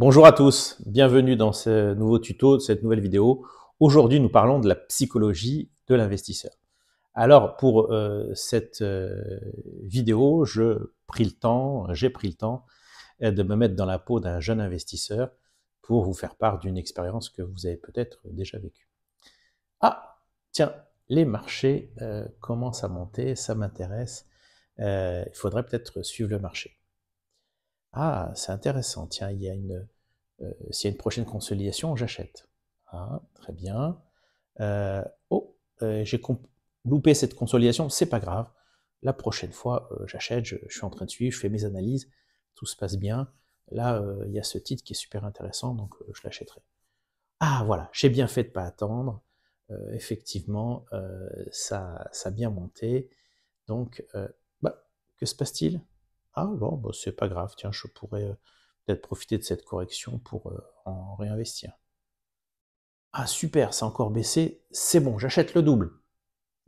Bonjour à tous, bienvenue dans ce nouveau tuto, cette nouvelle vidéo. Aujourd'hui, nous parlons de la psychologie de l'investisseur. Alors, pour cette vidéo, j'ai pris le temps de me mettre dans la peau d'un jeune investisseur pour vous faire part d'une expérience que vous avez peut-être déjà vécue. Ah, tiens, les marchés commencent à monter, ça m'intéresse. Il faudrait peut-être suivre le marché. Ah, c'est intéressant, tiens, s'il y a une prochaine consolidation, j'achète. Ah, très bien. J'ai loupé cette consolidation, c'est pas grave. La prochaine fois, j'achète, je suis en train de suivre, je fais mes analyses, tout se passe bien. Là, il y a ce titre qui est super intéressant, donc je l'achèterai. Ah, voilà, j'ai bien fait de pas attendre. Effectivement, ça a bien monté. Donc, que se passe-t-il? Ah bon, bah, c'est pas grave, tiens, je pourrais peut-être profiter de cette correction pour en réinvestir. Ah super, ça a encore baissé, c'est bon, j'achète le double.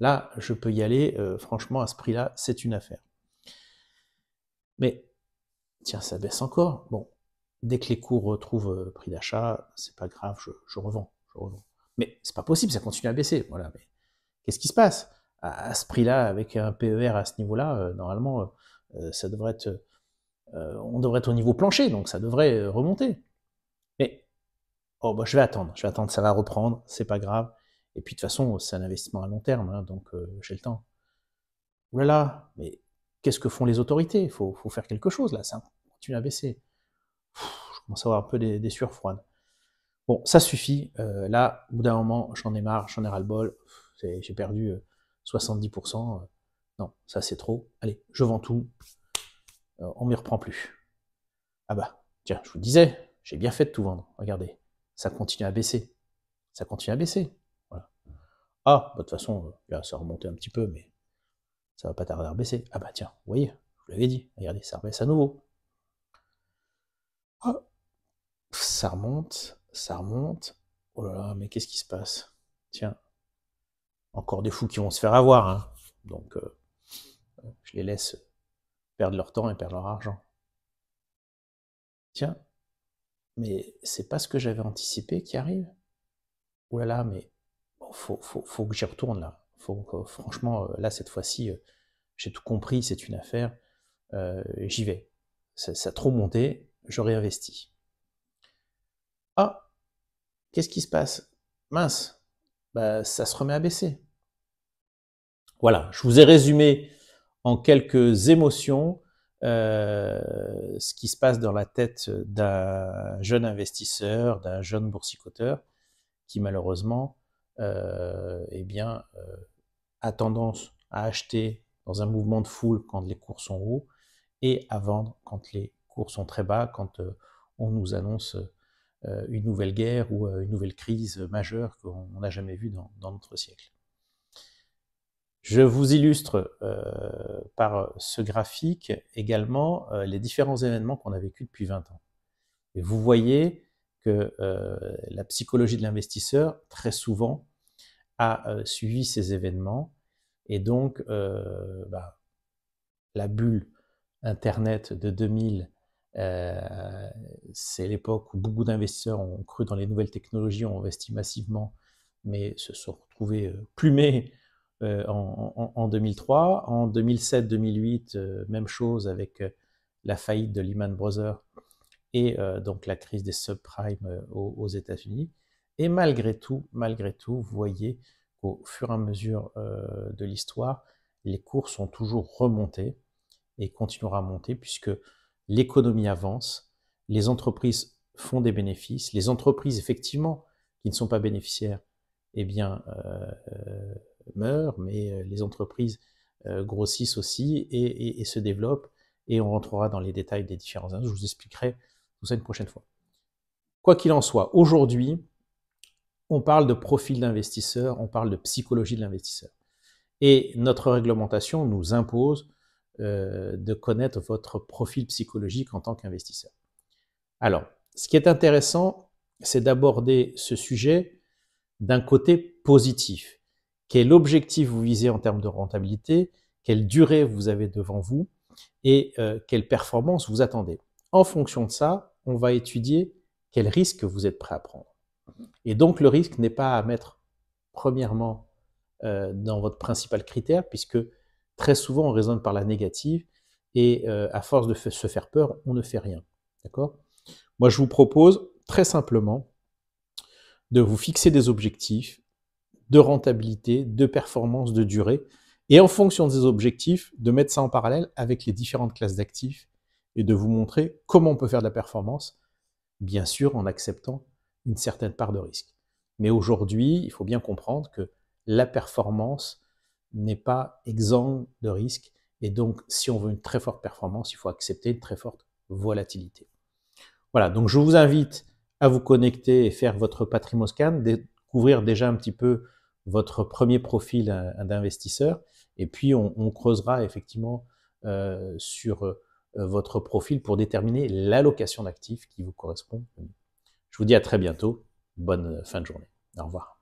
Là, je peux y aller, franchement, à ce prix-là, c'est une affaire. Mais, tiens, ça baisse encore. Bon, dès que les cours retrouvent prix d'achat, c'est pas grave, je revends. Mais c'est pas possible, ça continue à baisser. Voilà, mais qu'est-ce qui se passe à ce prix-là, avec un PER à ce niveau-là, normalement, ça devrait être, on devrait être au niveau plancher, donc ça devrait remonter. Mais oh, bah, je vais attendre, ça va reprendre, c'est pas grave. Et puis de toute façon, c'est un investissement à long terme, hein, donc j'ai le temps. Ouh là là, mais qu'est-ce que font les autorités? Faut faire quelque chose là, ça continue à baisser. Je commence à avoir un peu des sueurs froides. Bon, ça suffit. Là, au bout d'un moment, j'en ai marre, j'en ai ras-le-bol. J'ai perdu 70%. Non, ça c'est trop. Allez, je vends tout. On m'y reprend plus. Ah bah, tiens, je vous le disais, j'ai bien fait de tout vendre. Regardez, ça continue à baisser. Ça continue à baisser. Voilà. Ah, bah, de toute façon, là, ça a remonté un petit peu, mais ça va pas tarder à baisser. Ah bah tiens, vous voyez, je vous l'avais dit. Regardez, ça rebaisse à nouveau. Ah, ça remonte, ça remonte. Oh là là, mais qu'est-ce qui se passe? Tiens, encore des fous qui vont se faire avoir, hein. Donc, je les laisse perdre leur temps et perdre leur argent. Tiens, mais c'est pas ce que j'avais anticipé qui arrive. Ouh là là, mais bon, faut que j'y retourne là. Franchement, là, cette fois-ci, j'ai tout compris, c'est une affaire. J'y vais. Ça a trop monté, je réinvestis. Ah, qu'est-ce qui se passe? Mince, bah, ça se remet à baisser. Voilà, je vous ai résumé en quelques émotions ce qui se passe dans la tête d'un jeune investisseur, d'un jeune boursicoteur qui malheureusement a tendance à acheter dans un mouvement de foule quand les cours sont hauts et à vendre quand les cours sont très bas, quand on nous annonce une nouvelle guerre ou une nouvelle crise majeure qu'on n'a jamais vue dans notre siècle. Je vous illustre par ce graphique également les différents événements qu'on a vécus depuis 20 ans. Et vous voyez que la psychologie de l'investisseur, très souvent, a suivi ces événements. Et donc, la bulle Internet de 2000, c'est l'époque où beaucoup d'investisseurs ont cru dans les nouvelles technologies, ont investi massivement, mais se sont retrouvés plumés en 2003. En 2007-2008, même chose avec la faillite de Lehman Brothers et donc la crise des subprimes aux États-Unis. Et malgré tout, vous voyez qu'au fur et à mesure de l'histoire, les cours sont toujours remontés et continuera à monter puisque l'économie avance, les entreprises font des bénéfices, les entreprises effectivement qui ne sont pas bénéficiaires, eh bien meurent, mais les entreprises grossissent aussi et se développent, et on rentrera dans les détails des différents indices, je vous expliquerai tout ça une prochaine fois. Quoi qu'il en soit, aujourd'hui, on parle de profil d'investisseur, on parle de psychologie de l'investisseur. Et notre réglementation nous impose de connaître votre profil psychologique en tant qu'investisseur. Alors, ce qui est intéressant, c'est d'aborder ce sujet d'un côté positif. Quel objectif vous visez en termes de rentabilité, quelle durée vous avez devant vous et quelle performance vous attendez. En fonction de ça, on va étudier quel risque vous êtes prêt à prendre. Et donc le risque n'est pas à mettre premièrement dans votre principal critère, puisque très souvent on raisonne par la négative, et à force de se faire peur, on ne fait rien. D'accord ? Moi je vous propose très simplement de vous fixer des objectifs de rentabilité, de performance, de durée, et en fonction des objectifs, de mettre ça en parallèle avec les différentes classes d'actifs et de vous montrer comment on peut faire de la performance, bien sûr en acceptant une certaine part de risque. Mais aujourd'hui, il faut bien comprendre que la performance n'est pas exempte de risque, et donc si on veut une très forte performance, il faut accepter une très forte volatilité. Voilà, donc je vous invite à vous connecter et faire votre Patrimoscan, découvrir déjà un petit peu votre premier profil d'investisseur, et puis on creusera effectivement sur votre profil pour déterminer l'allocation d'actifs qui vous correspond. Je vous dis à très bientôt, bonne fin de journée, au revoir.